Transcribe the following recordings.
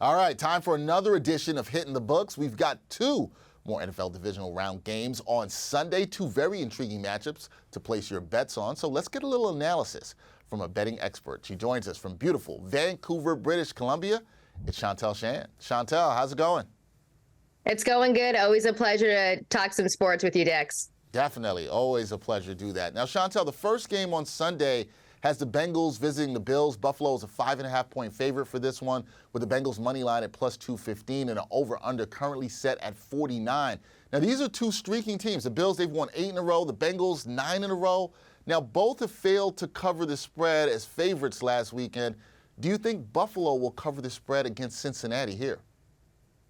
All right, time for another edition of Hitting the Books. We've got two more NFL Divisional Round games on Sunday, two very intriguing matchups to place your bets on. So let's get a little analysis from a betting expert. She joins us from beautiful Vancouver, British Columbia. It's Shantelle Shan. Shantelle, how's it going? It's going good. Always a pleasure to talk some sports with you, Dex. Definitely. Always a pleasure to do that. Now, Shantelle, the first game on Sunday has the Bengals visiting the Bills. Buffalo is a 5.5-point favorite for this one, with the Bengals money line at plus 215 and an over-under currently set at 49. Now, these are two streaking teams. The Bills, they've won 8 in a row. The Bengals, 9 in a row. Now, both have failed to cover the spread as favorites last weekend. Do you think Buffalo will cover the spread against Cincinnati here?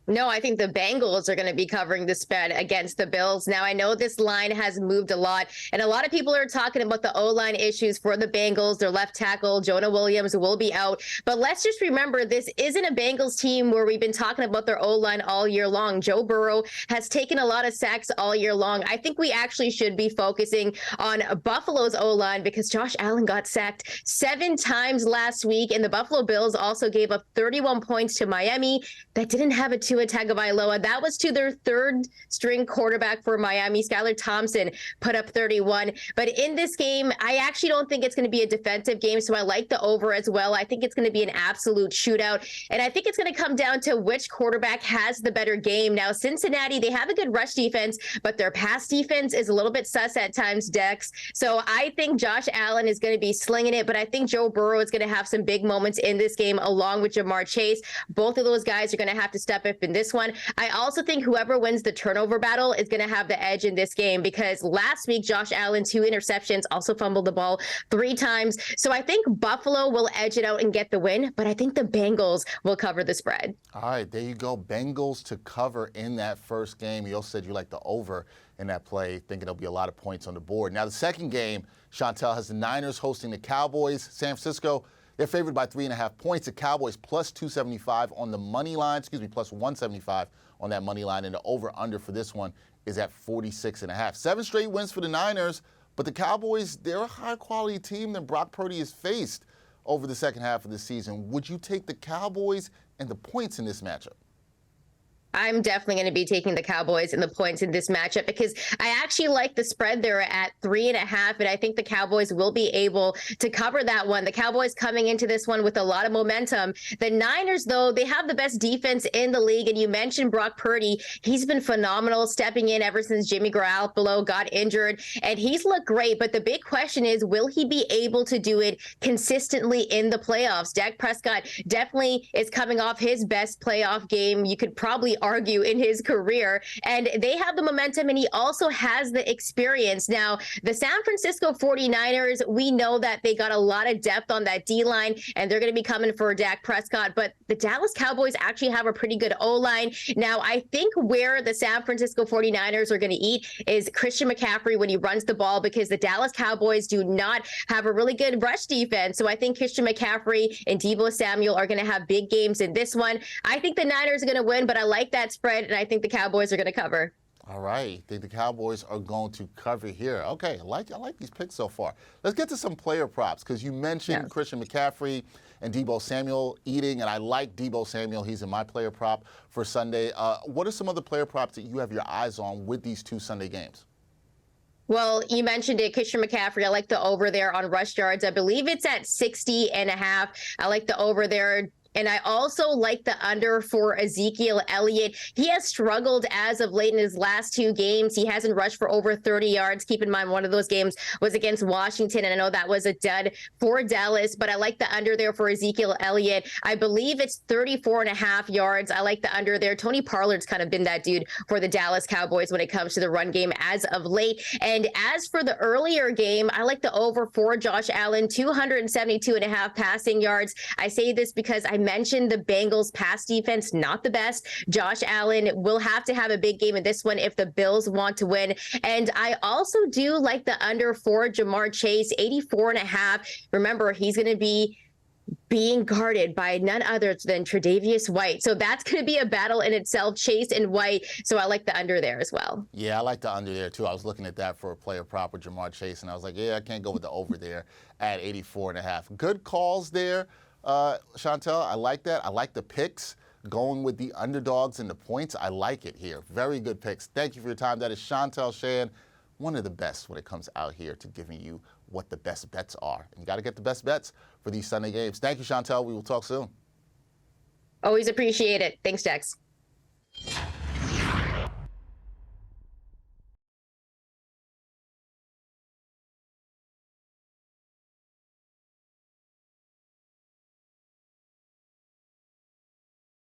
No, I think the Bengals are going to be covering the spread against the Bills. Now, I know this line has moved a lot, and a lot of people are talking about the O-line issues for the Bengals. Their left tackle, Jonah Williams, will be out. But let's just remember, this isn't a Bengals team where we've been talking about their O-line all year long. Joe Burrow has taken a lot of sacks all year long. I think we actually should be focusing on Buffalo's O-line because Josh Allen got sacked 7 times last week, and the Buffalo Bills also gave up 31 points to Miami that didn't have a Tua Tagovailoa. That was to their third-string quarterback for Miami. Skylar Thompson put up 31. But in this game, I actually don't think it's going to be a defensive game, so I like the over as well. I think it's going to be an absolute shootout, and I think it's going to come down to which quarterback has the better game. Now, Cincinnati, they have a good rush defense, but their pass defense is a little bit sus at times, Dex. So I think Josh Allen is going to be slinging it, but I think Joe Burrow is going to have some big moments in this game along with Jamar Chase. Both of those guys are going to have to step up in this one. I also think whoever wins the turnover battle is going to have the edge in this game because last week, Josh Allen, 2 interceptions, also fumbled the ball 3 times. So I think Buffalo will edge it out and get the win, but I think the Bengals will cover the spread. All right, there you go. Bengals to cover in that first game. You also said you like the over in that play, thinking there'll be a lot of points on the board. Now, the second game, Shantelle, has the Niners hosting the Cowboys. San Francisco, they're favored by 3.5 points. The Cowboys plus 275 on the money line, plus 175 on that money line, and the over-under for this one is at 46.5. 7 straight wins for the Niners, but the Cowboys, they're a higher-quality team than Brock Purdy has faced over the second half of the season. Would you take the Cowboys and the points in this matchup? I'm definitely going to be taking the Cowboys and the points in this matchup because I actually like the spread there at 3.5, and I think the Cowboys will be able to cover that one. The Cowboys coming into this one with a lot of momentum. The Niners, though, they have the best defense in the league, and you mentioned Brock Purdy. He's been phenomenal stepping in ever since Jimmy Garoppolo got injured, and he's looked great, but the big question is, will he be able to do it consistently in the playoffs? Dak Prescott definitely is coming off his best playoff game. You could probably argue in his career, and they have the momentum, and he also has the experience. Now, the San Francisco 49ers, we know that they got a lot of depth on that D-line, and they're going to be coming for Dak Prescott, but the Dallas Cowboys actually have a pretty good O-line. Now, I think where the San Francisco 49ers are going to eat is Christian McCaffrey when he runs the ball, because the Dallas Cowboys do not have a really good rush defense. So I think Christian McCaffrey and Deebo Samuel are going to have big games in this one. I think the Niners are going to win, but I like that spread, and I think the Cowboys are going to cover. All right. I think the Cowboys are going to cover here. Okay, I like these picks so far. Let's get to some player props, because you mentioned Christian McCaffrey and Deebo Samuel eating, and I like Deebo Samuel. He's in my player prop for Sunday. What are some other player props that you have your eyes on with these 2 Sunday games? Well, you mentioned it, Christian McCaffrey. I like the over there on rush yards. I believe it's at 60.5. I like the over there. And I also like the under for Ezekiel Elliott. He has struggled as of late in his last 2 games. He hasn't rushed for over 30 yards. Keep in mind, one of those games was against Washington, and I know that was a dud for Dallas, but I like the under there for Ezekiel Elliott. I believe it's 34.5 yards. I like the under there. Tony Parlard's kind of been that dude for the Dallas Cowboys when it comes to the run game as of late. And as for the earlier game, I like the over for Josh Allen, 272.5 passing yards. I say this because I mentioned the Bengals pass defense, not the best. Josh Allen will have to have a big game in this one if the Bills want to win. And I also do like the under for Jamar Chase, 84.5. Remember, he's going to be being guarded by none other than Tre'Davious White. So that's going to be a battle in itself, Chase and White. So I like the under there as well. Yeah, I like the under there too. I was looking at that for a player prop with Jamar Chase, and I was like, yeah, I can't go with the over there at 84.5. Good calls there, Shantelle. I like that. I like the picks. going with the underdogs and the points. I like it here. Very good picks. Thank you for your time. That is Shantelle Shan, one of the best when it comes out here to giving you what the best bets are. And you got to get the best bets for these Sunday games. Thank you, Shantelle. We will talk soon. Always appreciate it. Thanks, Dex.